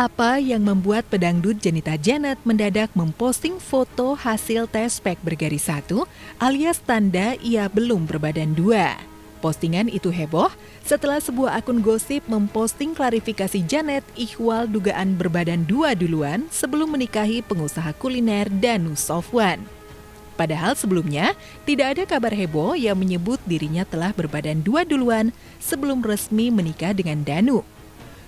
apa yang membuat pedangdut Janita Janet mendadak memposting foto hasil tes pack bergaris 1 alias tanda ia belum berbadan 2? Postingan itu heboh setelah sebuah akun gosip memposting klarifikasi Janet ihwal dugaan berbadan 2 duluan sebelum menikahi pengusaha kuliner Danu Sofwan. Padahal sebelumnya tidak ada kabar heboh yang menyebut dirinya telah berbadan 2 duluan sebelum resmi menikah dengan Danu.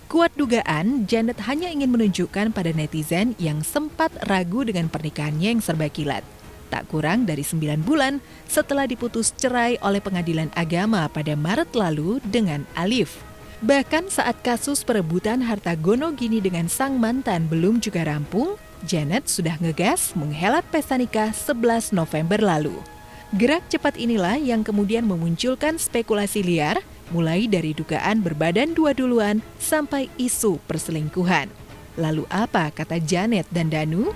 Kuat dugaan, Janet hanya ingin menunjukkan pada netizen yang sempat ragu dengan pernikahannya yang serba kilat. Tak kurang dari 9 bulan setelah diputus cerai oleh Pengadilan Agama pada Maret lalu dengan Alif. Bahkan saat kasus perebutan harta Gonogini dengan sang mantan belum juga rampung, Janet sudah ngegas menghelat pesta nikah 11 November lalu. Gerak cepat inilah yang kemudian memunculkan spekulasi liar, mulai dari dugaan berbadan 2 duluan sampai isu perselingkuhan. Lalu apa kata Janet dan Danu?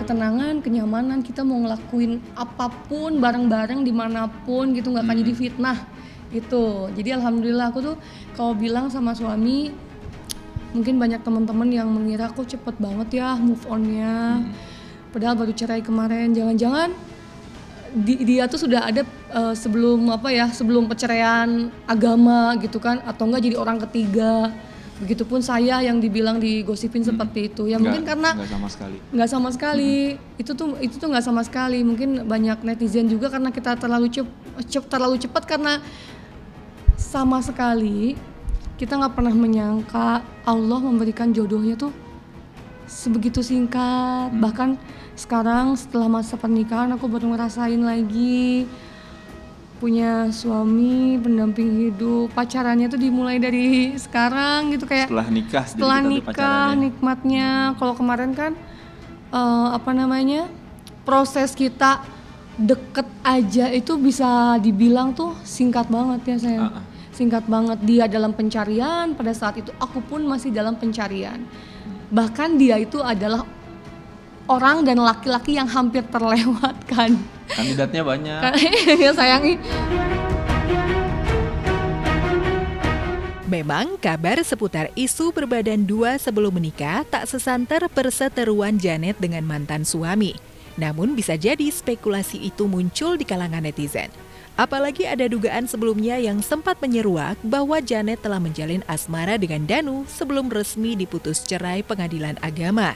Ketenangan, kenyamanan, kita mau ngelakuin apapun bareng-bareng dimanapun gitu, nggak akan jadi fitnah gitu. Jadi alhamdulillah aku tuh kalau bilang sama suami, mungkin banyak teman-teman yang mengira aku cepet banget ya move on-nya. Padahal baru cerai kemarin, jangan-jangan dia tuh sudah ada sebelum perceraian agama gitu kan, atau enggak jadi orang ketiga. Begitupun saya yang dibilang digosipin seperti itu. Ya mungkin karena nggak sama sekali. Itu tuh nggak sama sekali. Mungkin banyak netizen juga karena kita terlalu cepat karena sama sekali kita nggak pernah menyangka Allah memberikan jodohnya tuh sebegitu singkat. Bahkan sekarang setelah masa pernikahan aku baru ngerasain lagi punya suami, pendamping hidup. Pacarannya tuh dimulai dari sekarang gitu, kayak setelah nikah nikmatnya. Kalau kemarin kan proses kita deket aja itu bisa dibilang tuh singkat banget ya sayang. Singkat banget. Dia dalam pencarian, pada saat itu aku pun masih dalam pencarian. Bahkan dia itu adalah orang dan laki-laki yang hampir terlewatkan. Kandidatnya banyak. Ya sayangi. Memang kabar seputar isu berbadan 2 sebelum menikah tak sesanter perseteruan Janet dengan mantan suami. Namun bisa jadi spekulasi itu muncul di kalangan netizen. Apalagi ada dugaan sebelumnya yang sempat menyeruak bahwa Janet telah menjalin asmara dengan Danu sebelum resmi diputus cerai Pengadilan Agama.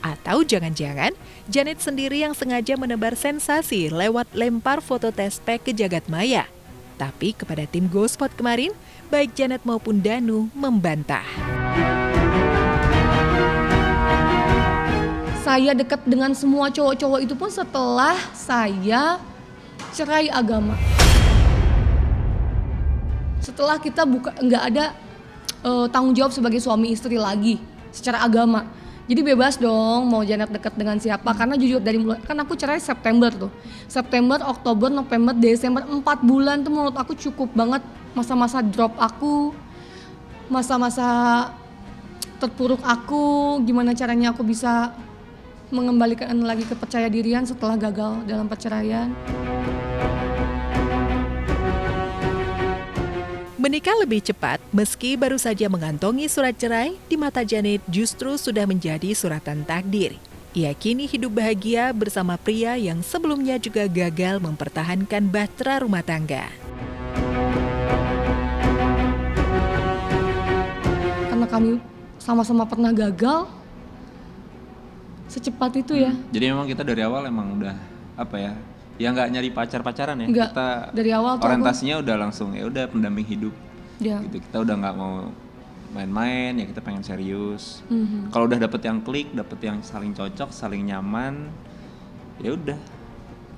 Atau jangan-jangan Janet sendiri yang sengaja menebar sensasi lewat lempar foto tes pack ke jagat maya. Tapi kepada tim GoSpot kemarin, baik Janet maupun Danu membantah. Saya dekat dengan semua cowok-cowok itu pun setelah saya cerai agama. Setelah kita nggak ada tanggung jawab sebagai suami istri lagi secara agama. Jadi bebas dong mau Janet dekat dengan siapa, karena jujur dari mulai, kan aku cerai September tuh. September, Oktober, November, Desember, 4 bulan tuh menurut aku cukup banget. Masa-masa drop aku, masa-masa terpuruk aku, gimana caranya aku bisa mengembalikan lagi kepercayaan dirian setelah gagal dalam perceraian. Menikah lebih cepat, meski baru saja mengantongi surat cerai, di mata Janet justru sudah menjadi suratan takdir. Ia kini hidup bahagia bersama pria yang sebelumnya juga gagal mempertahankan bahtera rumah tangga. Karena kami sama-sama pernah gagal, secepat itu ya. Jadi memang kita dari awal emang udah ya nggak nyari pacaran ya. Enggak, kita dari awal orientasinya udah langsung ya udah pendamping hidup ya. Gitu. Kita udah nggak mau main-main ya, kita pengen serius. Kalau udah dapet yang klik, dapet yang saling cocok, saling nyaman, ya udah.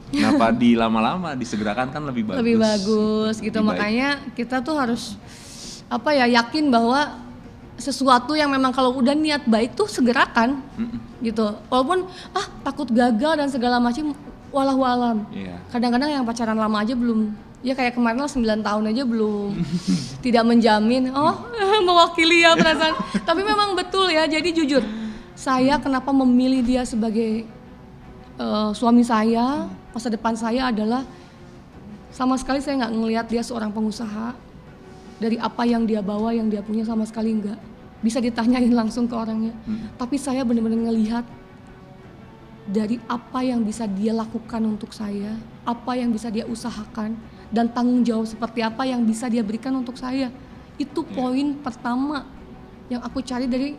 Kenapa dilama-lama, disegerakan kan lebih bagus. Lebih bagus gitu. Lebih makanya kita tuh harus yakin bahwa sesuatu yang memang kalau udah niat baik tuh segerakan gitu. Walaupun takut gagal dan segala macam, walau-walam. Kadang-kadang yang pacaran lama aja belum, ya kayak kemarin lah 9 tahun aja belum tidak menjamin. Mewakili ya perasaan. Tapi memang betul ya, jadi jujur saya kenapa memilih dia sebagai suami saya, masa depan saya adalah sama sekali saya nggak ngelihat dia seorang pengusaha. dari apa yang dia bawa, yang dia punya sama sekali enggak. Bisa ditanyain langsung ke orangnya. Tapi saya benar-benar ngelihat dari apa yang bisa dia lakukan untuk saya, apa yang bisa dia usahakan, dan tanggung jawab seperti apa yang bisa dia berikan untuk saya. Itu poin pertama yang aku cari dari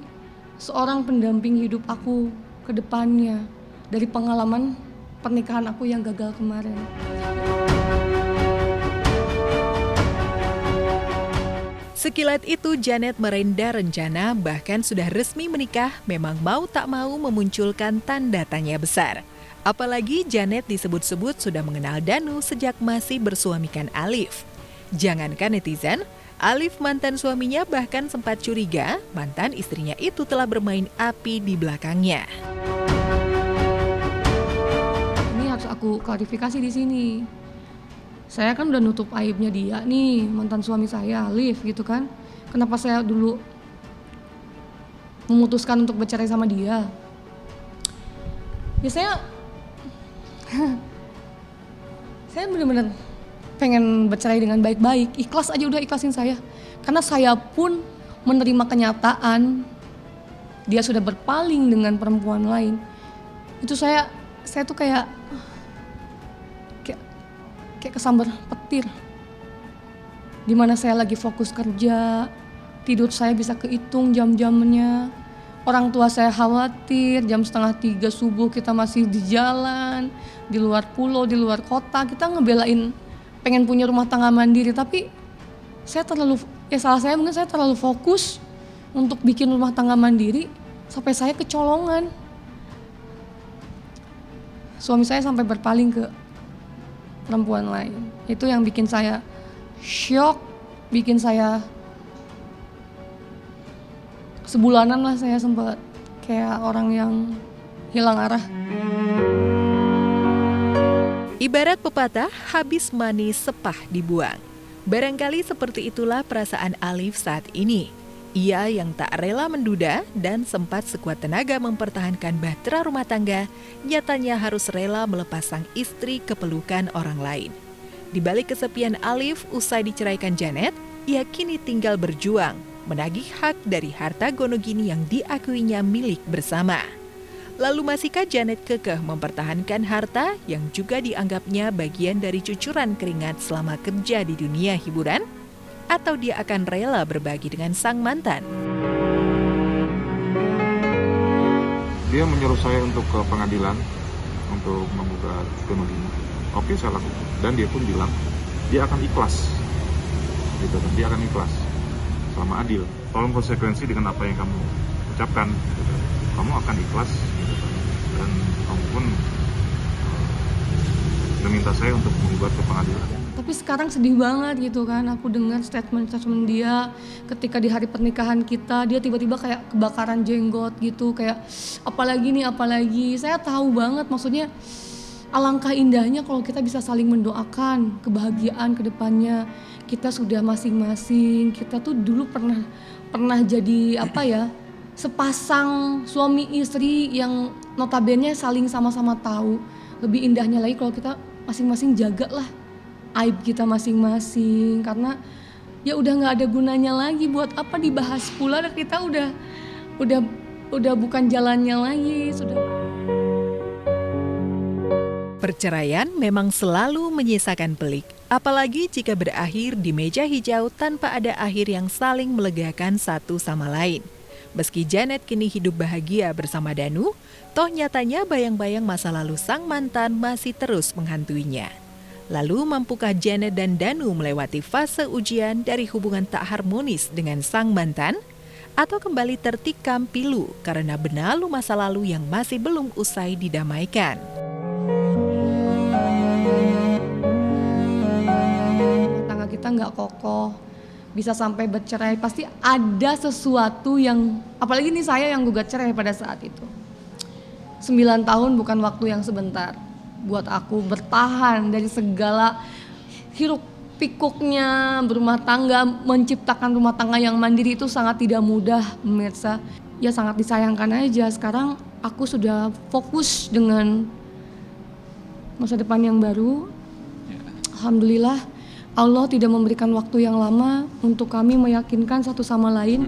seorang pendamping hidup aku ke depannya, dari pengalaman pernikahan aku yang gagal kemarin. Sekilat itu Janet merenda rencana bahkan sudah resmi menikah memang mau tak mau memunculkan tanda tanya besar. Apalagi Janet disebut-sebut sudah mengenal Danu sejak masih bersuamikan Alif. Jangankan netizen, Alif mantan suaminya bahkan sempat curiga mantan istrinya itu telah bermain api di belakangnya. Ini harus aku klarifikasi di sini. Saya kan udah nutup aibnya dia nih, mantan suami saya, Alif gitu kan. Kenapa saya dulu memutuskan untuk bercerai sama dia? Ya saya benar-benar pengen bercerai dengan baik-baik. Ikhlas aja udah ikhlasin saya. Karena saya pun menerima kenyataan dia sudah berpaling dengan perempuan lain. Itu saya tuh kayak kesambar petir. Dimana saya lagi fokus kerja, tidur saya bisa kehitung jam-jamnya. Orang tua saya khawatir, jam 2:30 subuh kita masih di jalan, di luar pulau, di luar kota. Kita ngebelain pengen punya rumah tangga mandiri, tapi salah saya mungkin saya terlalu fokus untuk bikin rumah tangga mandiri sampai saya kecolongan. Suami saya sampai berpaling ke perempuan lain. Itu yang bikin saya shock, bikin saya sebulanan lah saya sempat kayak orang yang hilang arah. Ibarat pepatah, habis manis sepah dibuang. Barangkali seperti itulah perasaan Alif saat ini. Ia yang tak rela menduda dan sempat sekuat tenaga mempertahankan bahtera rumah tangga, nyatanya harus rela melepas sang istri ke pelukan orang lain. Di balik kesepian Alif usai diceraikan Janet, ia kini tinggal berjuang, menagih hak dari harta gonogini yang diakuinya milik bersama. Lalu masihkah Janet kekeh mempertahankan harta yang juga dianggapnya bagian dari cucuran keringat selama kerja di dunia hiburan? Atau dia akan rela berbagi dengan sang mantan? Dia menyuruh saya untuk ke pengadilan untuk menggugat gonogini. Oke, saya lakukan. Dan dia pun bilang dia akan ikhlas. Gitu kan, dia akan ikhlas selama adil. Tolong konsekuensi dengan apa yang kamu ucapkan. Gitu. Kamu akan ikhlas, gitu kan. Dan kamu pun meminta saya untuk menggugat ke pengadilan. Tapi sekarang sedih banget gitu kan, aku dengar statement dia ketika di hari pernikahan kita, dia tiba-tiba kayak kebakaran jenggot gitu, kayak apalagi. Saya tahu banget, maksudnya alangkah indahnya kalau kita bisa saling mendoakan kebahagiaan ke depannya. Kita sudah masing-masing, kita tuh dulu pernah jadi sepasang suami istri yang notabene saling sama-sama tahu. Lebih indahnya lagi kalau kita masing-masing jagalah aib kita masing-masing, karena ya udah nggak ada gunanya lagi, buat apa dibahas pula, kita udah bukan jalannya lagi sudah. Perceraian memang selalu menyisakan pelik, apalagi jika berakhir di meja hijau tanpa ada akhir yang saling melegakan satu sama lain. Meski Janet kini hidup bahagia bersama Danu, toh nyatanya bayang-bayang masa lalu sang mantan masih terus menghantuinya. Lalu mampukah Janet dan Danu melewati fase ujian dari hubungan tak harmonis dengan sang mantan? Atau kembali tertikam pilu karena benalu masa lalu yang masih belum usai didamaikan? Tangga kita nggak kokoh, bisa sampai bercerai, pasti ada sesuatu yang, apalagi nih saya yang gugat cerai pada saat itu. 9 tahun bukan waktu yang sebentar buat aku bertahan dari segala hiruk pikuknya berumah tangga. Menciptakan rumah tangga yang mandiri itu sangat tidak mudah, pemirsa. Ya sangat disayangkan aja. Sekarang aku sudah fokus dengan masa depan yang baru. Alhamdulillah Allah tidak memberikan waktu yang lama untuk kami meyakinkan satu sama lain